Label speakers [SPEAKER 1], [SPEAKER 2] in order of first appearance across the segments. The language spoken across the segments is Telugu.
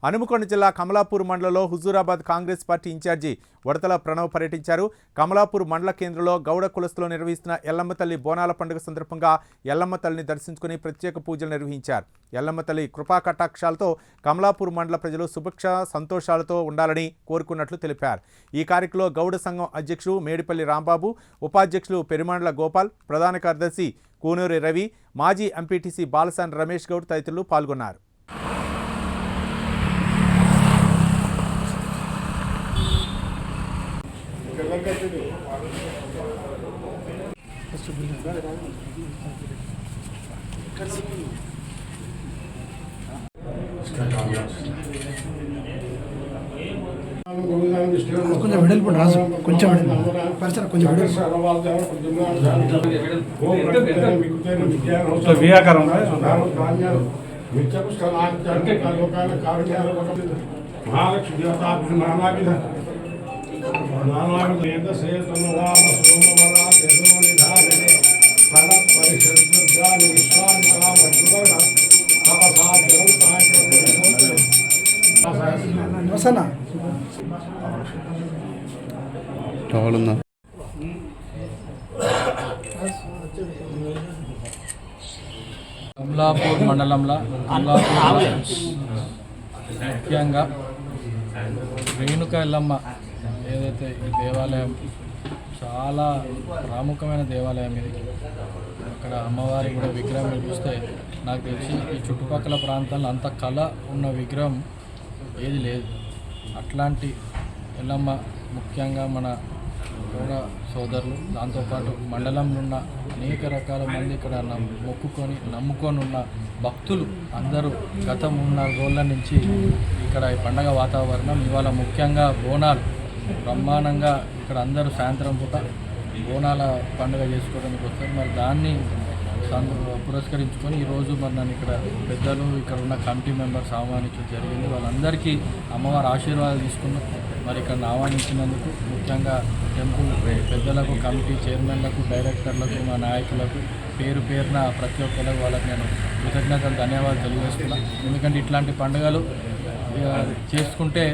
[SPEAKER 1] హనుమకొండ జిల్లా కమలాపూర్ మండలంలో హుజూరాబాద్ కాంగ్రెస్ పార్టీ ఇన్ఛార్జి వడతల ప్రణవ్ పర్యటించారు. కమలాపూర్ మండల కేంద్రంలో గౌడ కులస్తులు నిర్వహిస్తున్న ఎల్లమ్మ తల్లి బోనాల పండుగ సందర్భంగా ఎల్లమ్మ తల్లిని దర్శించుకుని ప్రత్యేక పూజలు నిర్వహించారు. ఎల్లమ్మ తల్లి కృపా కటాక్షాలతో కమలాపూర్ మండల ప్రజలు సుభిక్ష సంతోషాలతో ఉండాలని కోరుకున్నట్లు తెలిపారు. ఈ కార్యక్రమంలో గౌడ సంఘం అధ్యక్షుడు మేడిపల్లి రాంబాబు, ఉపాధ్యక్షులు పెరుమాండ్ల గోపాల్, ప్రధాన కార్యదర్శి కూనూరి రవి, మాజీ ఎంపీటీసీ బాలసాని రమేష్ గౌడ్ తదితరులు పాల్గొన్నారు.
[SPEAKER 2] కొంచెం వెడల్పు రాజు కొంచెం పరిసర కొంచెం
[SPEAKER 3] మహాలక్ష్మి
[SPEAKER 4] కావాలన్నా
[SPEAKER 5] కమలాపూర్ మండలంలో ముఖ్యంగా రేణుక ఎల్లమ్మ ఏదైతే ఈ దేవాలయం చాలా ప్రాముఖ్యమైన దేవాలయం ఇది. అక్కడ అమ్మవారి కూడా విగ్రహం చూస్తే నాకు తెలిసి ఈ చుట్టుపక్కల ప్రాంతాల్లో అంత కళ ఉన్న విగ్రహం ఏది లేదు. అట్లాంటి ఎల్లమ్మ ముఖ్యంగా మన గౌడ సోదరులు, దాంతోపాటు మండలంలో ఉన్న అనేక రకాల మంది ఇక్కడ నమ్ముకొని ఉన్న భక్తులు అందరూ గత 3-4 రోజుల నుంచి ఇక్కడ ఈ పండగ వాతావరణం. ఇవాళ ముఖ్యంగా బోనాలు బ్రహ్మాండంగా ఇక్కడ అందరూ సాయంత్రం పూట బోనాల పండుగ చేసుకోవడానికి వస్తారు. మరి దాన్ని పురస్కరించుకొని ఈరోజు మరి నన్ను ఇక్కడ పెద్దలు, ఇక్కడ ఉన్న కమిటీ మెంబర్స్ ఆహ్వానించడం జరిగింది. వాళ్ళందరికీ అమ్మవారి ఆశీర్వాదాలు తీసుకున్నాం. మరి ఇక్కడ ఆహ్వానించినందుకు ముఖ్యంగా టెంపుల్ పెద్దలకు, కమిటీ చైర్మన్లకు, డైరెక్టర్లకు, మా నాయకులకు పేరున ప్రతి ఒక్కరికి వాళ్ళకి నేను కృతజ్ఞతలు, ధన్యవాదాలు తెలియజేస్తున్నాను. ఎందుకంటే ఇట్లాంటి పండుగలు చేసుకుంటే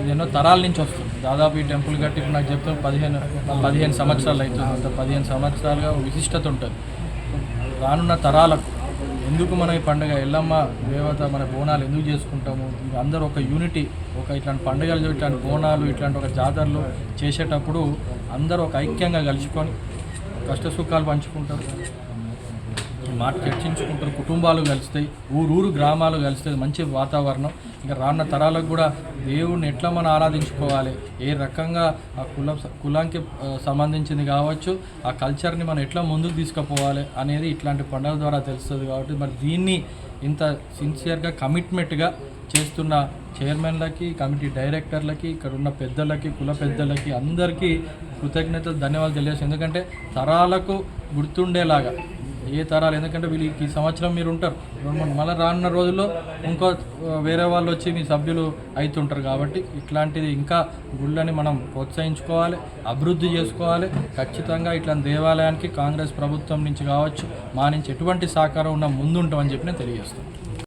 [SPEAKER 5] ఇది ఎన్నో తరాల నుంచి వస్తుంది. దాదాపు ఈ టెంపుల్ కట్టి ఇప్పుడు నాకు చెప్తాను 15 సంవత్సరాలు అవుతుంది. అంత 15 సంవత్సరాలుగా విశిష్టత ఉంటుంది. రానున్న తరాలకు ఎందుకు మనం ఈ పండుగ ఎల్లమ్మ దేవత మన బోనాలు ఎందుకు చేసుకుంటాము, అందరూ ఒక యూనిటీ, ఒక ఇట్లాంటి పండుగలు, ఇట్లాంటి బోనాలు, ఇట్లాంటి ఒక జాతరలు చేసేటప్పుడు అందరూ ఒక ఐక్యంగా కలుసుకొని కష్ట సుఖాలు పంచుకుంటారు, మాట చర్చించుకుంటారు, కుటుంబాలు కలుస్తాయి, ఊరు గ్రామాలు కలుస్తాయి, మంచి వాతావరణం. ఇంకా రానున్న తరాలకు కూడా దేవుడిని ఎట్లా మనం ఆరాధించుకోవాలి, ఏ రకంగా ఆ కులానికి సంబంధించింది కావచ్చు, ఆ కల్చర్ని మనం ఎట్లా ముందుకు తీసుకుపోవాలి అనేది ఇట్లాంటి పండుగల ద్వారా తెలుస్తుంది. కాబట్టి మరి దీన్ని ఇంత సిన్సియర్గా కమిట్మెంట్గా చేస్తున్న చైర్మన్లకి, కమిటీ డైరెక్టర్లకి, ఇక్కడ ఉన్న పెద్దలకి, కుల పెద్దలకి అందరికీ కృతజ్ఞతలు, ధన్యవాదాలు తెలియజేస్తాను. ఎందుకంటే తరాలకు గుర్తుండేలాగా ఏ తరాలు, ఎందుకంటే వీళ్ళకి ఈ సంవత్సరం మీరు ఉంటారు, మళ్ళీ రానున్న రోజుల్లో ఇంకో వేరే వాళ్ళు వచ్చి మీ సభ్యులు అవుతుంటారు. కాబట్టి ఇట్లాంటిది ఇంకా గుళ్ళని మనం ప్రోత్సహించుకోవాలి, అభివృద్ధి చేసుకోవాలి. ఖచ్చితంగా ఇట్లాంటి దేవాలయానికి కాంగ్రెస్ ప్రభుత్వం నుంచి కావచ్చు, మా నుంచి ఎటువంటి సహకారం ఉన్నా ముందుంటామని చెప్పి నేను తెలియజేస్తాను.